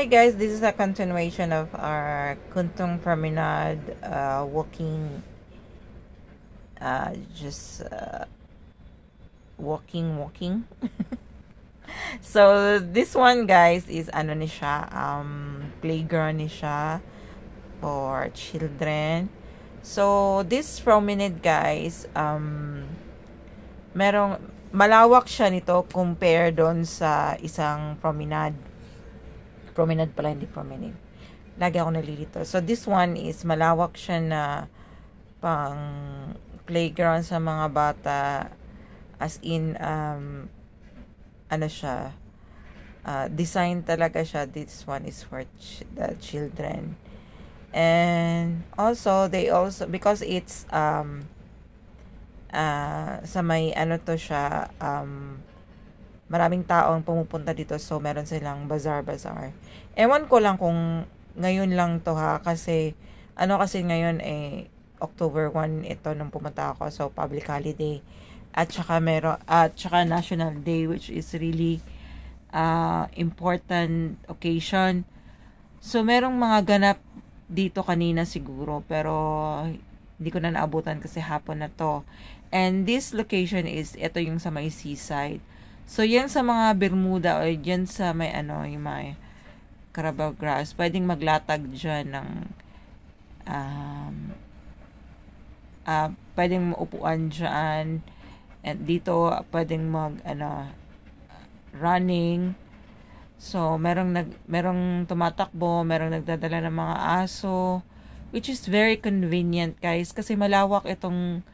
Hi guys, this is a continuation of our Kuntong Promenade walking, just walking. So this one guys is ano ni siya, playground ni siya for children. So this promenade guys, merong malawak siya nito compare doon sa isang promenade. Promenade pala, hindi promenade. Lagi ako nalilito. So, this one is malawak siya na pang playground sa mga bata. As in, ano siya, design talaga siya. This one is for the children. And also, they also, because it's, sa may, ano to siya, maraming taong pumupunta dito, so meron silang bazaar. Ewan ko lang kung ngayon lang to ha, kasi kasi ngayon October 1 ito nung pumunta ako, so public holiday at saka National Day, which is really important occasion. So merong mga ganap dito kanina siguro, pero hindi ko na naabutan kasi hapon na to. And this location is ito yung sa may seaside. So, yan sa mga Bermuda o yan sa may yung may Carabao Grass, pwedeng maglatag dyan ng pwedeng maupuan dyan. And dito, pwedeng running. So, merong tumatakbo, merong nagdadala ng mga aso, which is very convenient, guys, kasi malawak itong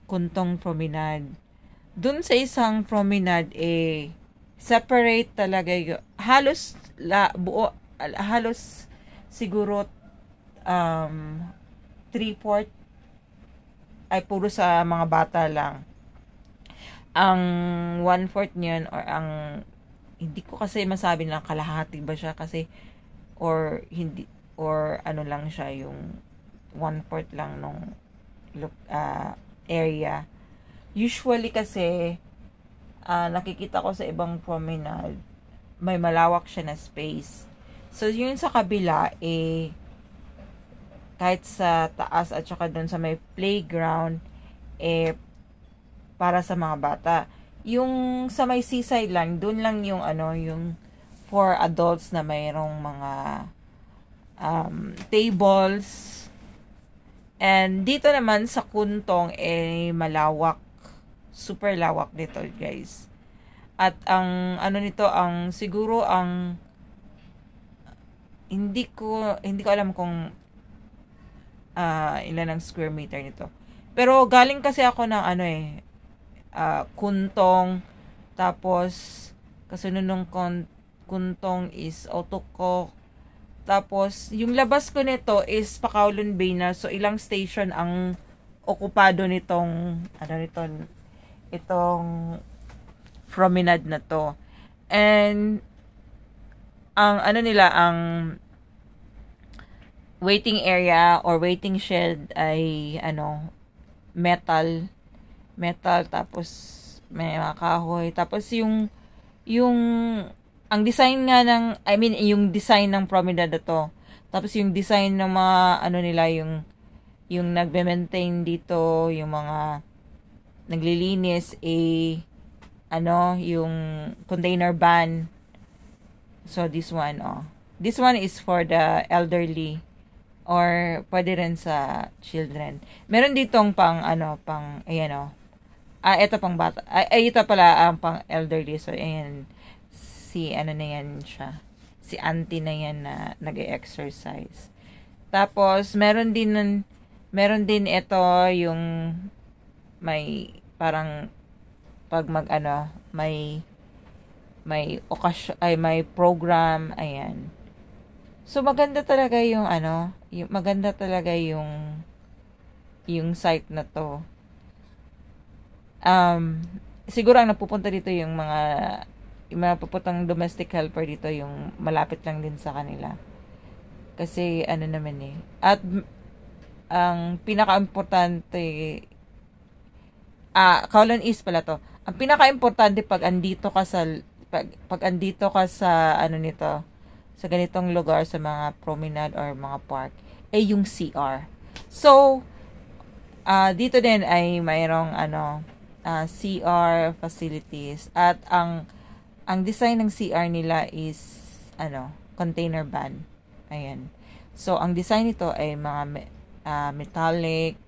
Kuntong Promenade. Dun sa isang promenade, separate talaga halos siguro 3/4 ay puro sa mga bata lang. Ang 1/4 niyan, or hindi ko kasi masabi na kalahati ba siya kasi, or hindi, or ano lang siya, yung 1/4 lang nung area. Usually kasi, nakikita ko sa ibang promenade, may malawak siya na space. So, yun sa kabila, kahit sa taas at saka doon sa may playground, para sa mga bata. Yung sa may seaside lang, doon lang yung yung for adults na mayroong mga tables. And dito naman sa Kuntong, malawak. Super lawak dito, guys. At ang nito, siguro hindi ko alam kung ilan ang square meter nito. Pero galing kasi ako ng Kuntong, tapos kasunod ng Kuntong is Otokok. Tapos yung labas ko nito is Pakaulan Bay na, so ilang station ang okupado nitong itong promenade na to. And ang ang waiting area or waiting shed ay metal, tapos may mga kahoy, tapos yung ang design nga yung design ng promenade na to, tapos yung design ng mga nila, yung nagbe-maintain dito, yung mga naglilinis, yung container van. So, this one is for the elderly, or pwede rin sa children. Meron ditong ito pang bata. Ito pala ang pang elderly. So, ayan, na yan siya. Si auntie na yan na nag-exercise. Tapos, meron din ito yung may parang pag may okasyon, may program, ayan. So, maganda talaga yung maganda talaga yung site na to. Siguro ang napupunta dito yung mga pupuntang domestic helper dito, yung malapit lang din sa kanila. Kasi naman at ang pinaka-importante, Kowloon East pala to. Ang pinaka-importante pag andito ka sa nito, sa ganitong lugar, sa mga promenade or mga park, ay yung CR. So, dito din ay mayroong CR facilities, at ang design ng CR nila is container van. Ayan. So ang design nito ay mga metallic,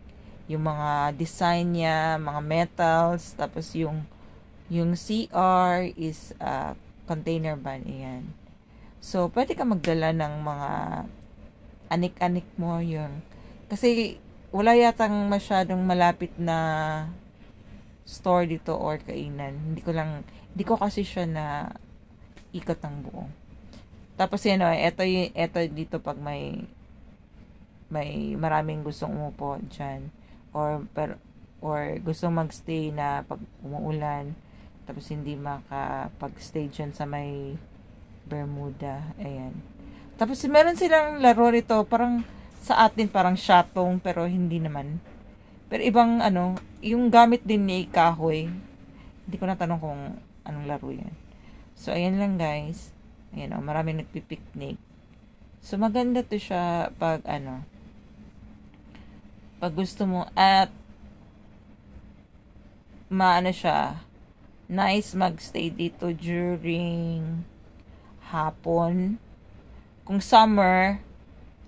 yung mga design niya, mga metals, tapos yung CR is container van. Ayan. So pwede ka magdala ng mga anik-anik mo yun. Kasi wala yatang masyadong malapit na store dito or kainan. Hindi ko kasi siya na ikot ng buo. Tapos eto dito pag may maraming gustong umupo dyan, or gustong magstay na pag umuulan, tapos hindi makapag-stay dyan sa may Bermuda. Ayan. Tapos meron silang laro rito, parang sa atin parang shatong, pero hindi naman. Pero ibang yung gamit din ni kahoy. Hindi ko natanong kung anong laro yan. So, ayan lang guys. Ayan maraming nagpipiknik. So, maganda to siya pag pag gusto mo, at siya, nice magstay dito during hapon. Kung summer,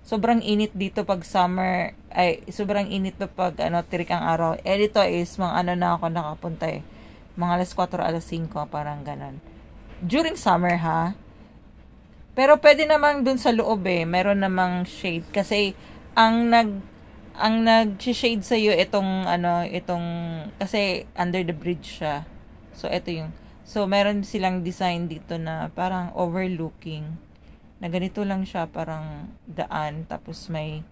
sobrang init dito pag summer, ay sobrang init to pag tirik ang araw. Dito is mga na ako nakapunta mga alas 4, alas 5, parang ganon. During summer ha. Pero pwede namang dun sa loob meron namang shade, kasi ang nag-shade sa iyo itong kasi under the bridge siya. So meron silang design dito na parang overlooking, na ganito lang siya, parang daan, tapos may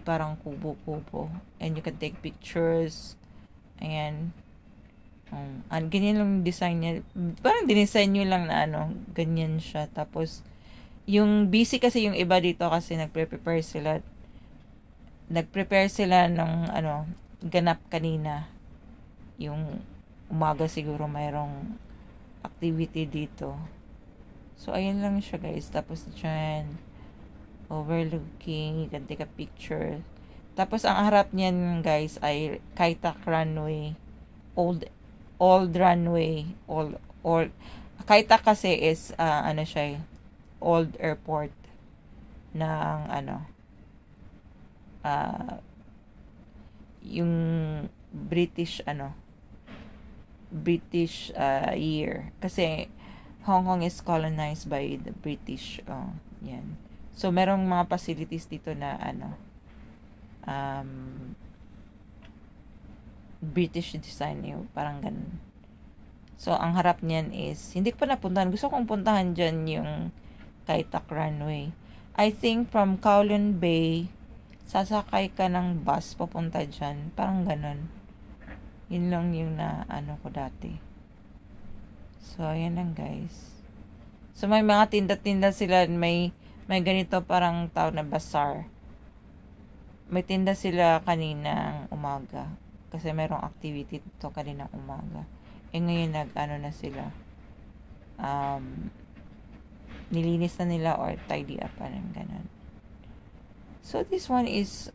parang kubo-kubo, and you can take pictures. Ayan. Ganyan lang design niya. Parang dinesign nyo lang na ganyan siya. Tapos, yung busy kasi yung iba dito, kasi nagprepare sila ng ganap kanina. Yung umaga siguro mayroong activity dito. So, ayun lang siya guys. Tapos dyan, overlooking, you can take a picture. Tapos, ang harap niyan guys ay Kaitak Runway. Old runway. Kaitak kasi is, siya old airport ng yung British year, kasi Hong Kong is colonized by the British. Yan. So merong mga facilities dito na British design parang ganun. So ang harap niyan is, hindi ko pa napuntahan, gusto kong puntahan dyan yung Kaitak Runway. I think from Kowloon Bay, sasakay ka ng bus papunta dyan. Parang ganun. Yun lang yung ko dati. So, ayan lang guys. So, may mga tinda-tinda sila. May ganito parang tawag na bazaar. May tinda sila kaninang umaga. Kasi merong activity dito kaninang umaga. Ngayon na sila. Nilinis na nila or tidy up pa ng ganun. So, this one is,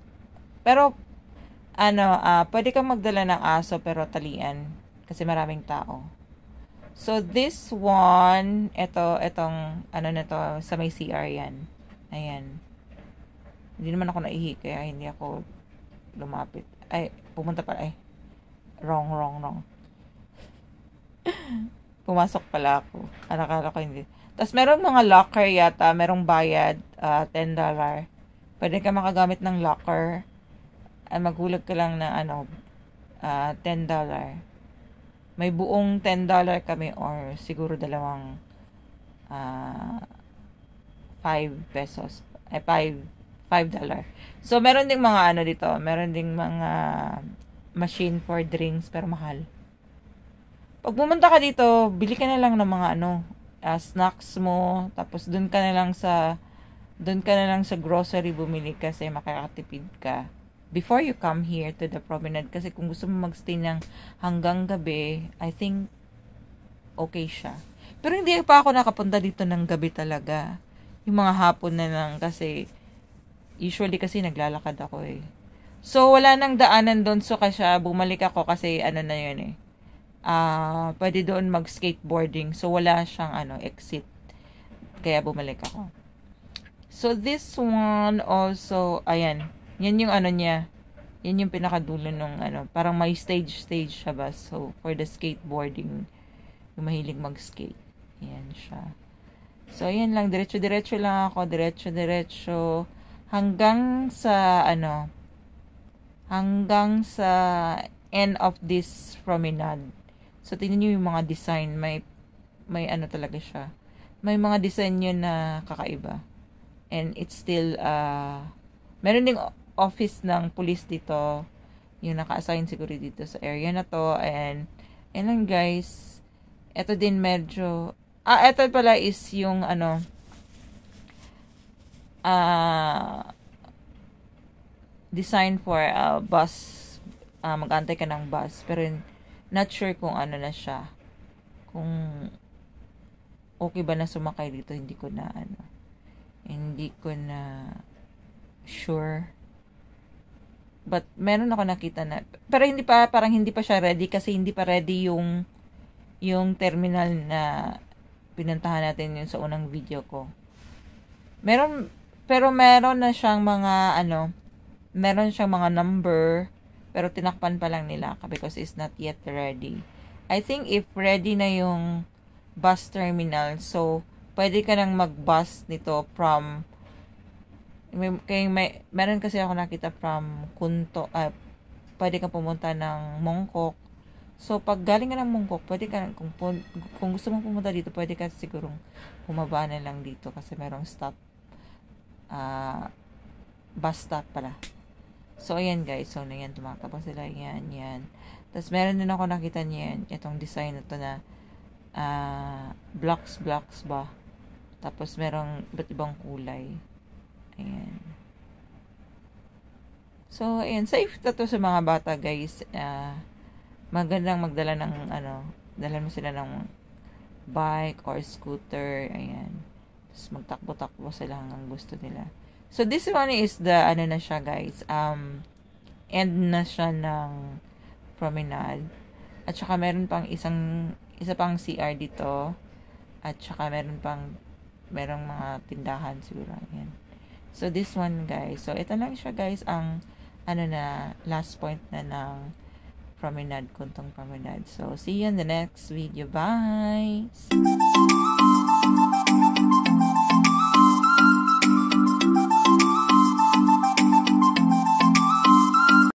pero, pwede kang magdala ng aso pero talian. Kasi maraming tao. So, this one, itong, sa may CR yan. Ayan. Hindi naman ako naihi, kaya hindi ako lumapit. Pumunta pa, wrong. Pumasok pala ako. Akala ko hindi. Tapos, merong mga locker yata, merong bayad, $10. Pwede ka makagamit ng locker. Maghulag ka lang ng $10. May buong $10 kami, or siguro dalawang $5. $5. So, meron ding mga dito. Meron ding mga machine for drinks, pero mahal. Pag pumunta ka dito, bili ka na lang ng mga snacks mo, tapos doon ka na lang sa grocery bumili, kasi makakatipid ka before you come here to the promenade. Kasi kung gusto mo magstay ng hanggang gabi, I think okay siya. Pero hindi pa ako nakapunta dito ng gabi talaga. yung mga hapon na lang kasi usually kasi naglalakad ako eh. So, wala nang daanan doon. So, kasi bumalik ako kasi ano na yun eh. Pwede doon mag-skateboarding. So, wala siyang exit. Kaya bumalik ako. So, this one also, ayan. Yan yung niya. Yan yung pinakadulo nung parang may stage siya ba. So, for the skateboarding, yung mahilig mag-skate. Ayan siya. So, ayan lang. Diretso-diretso lang ako. Diretso-diretso. Hanggang sa, hanggang sa end of this promenade. So, tingnan nyo yung mga design. May talaga siya. May mga design yun na kakaiba. And it's still, meron ding office ng police dito. Yung naka-assign siguro dito sa area na to. And lang guys. Ito din medyo, ito pala is yung, design for a bus. Mag-antay ka ng bus. Pero, not sure kung na siya. Kung okay ba na sumakay dito, hindi ko na sure. But meron ako nakita na, pero parang hindi pa siya ready kasi hindi pa ready yung terminal na pinuntahan natin yun sa unang video ko. Pero meron na siyang mga meron siyang mga number. Pero tinakpan pa lang nila because it's not yet ready. I think if ready na yung bus terminal, so pwede ka nang mag-bus nito from, meron kasi ako nakita from Kunto, pwede ka pumunta ng Mongkok. So pag galing ka ng Mongkok, pwede ka, kung gusto mong pumunta dito, pwede ka sigurong bumaba na lang dito kasi merong stop, bus stop pala. So, ayan guys. So, ayan, tumakbo sila. Yan. Tapos, meron din ako nakita niyan. Itong design na to na blocks ba. Tapos, merong iba't ibang kulay. Ayan. So, ayan. Safe na to sa mga bata guys. Magandang magdala ng dalan mo sila ng bike or scooter. Ayan. Tapos, magtakbo-takbo sila hanggang gusto nila. So, this one is the, na siya guys, end na siya ng promenade. At saka meron pang isa pang CR dito. At saka merong mga tindahan siguro. Ayan. So, this one guys. So, ito lang siya guys, ang, last point na ng promenade, Kuntong Promenade. So, see you in the next video. Bye!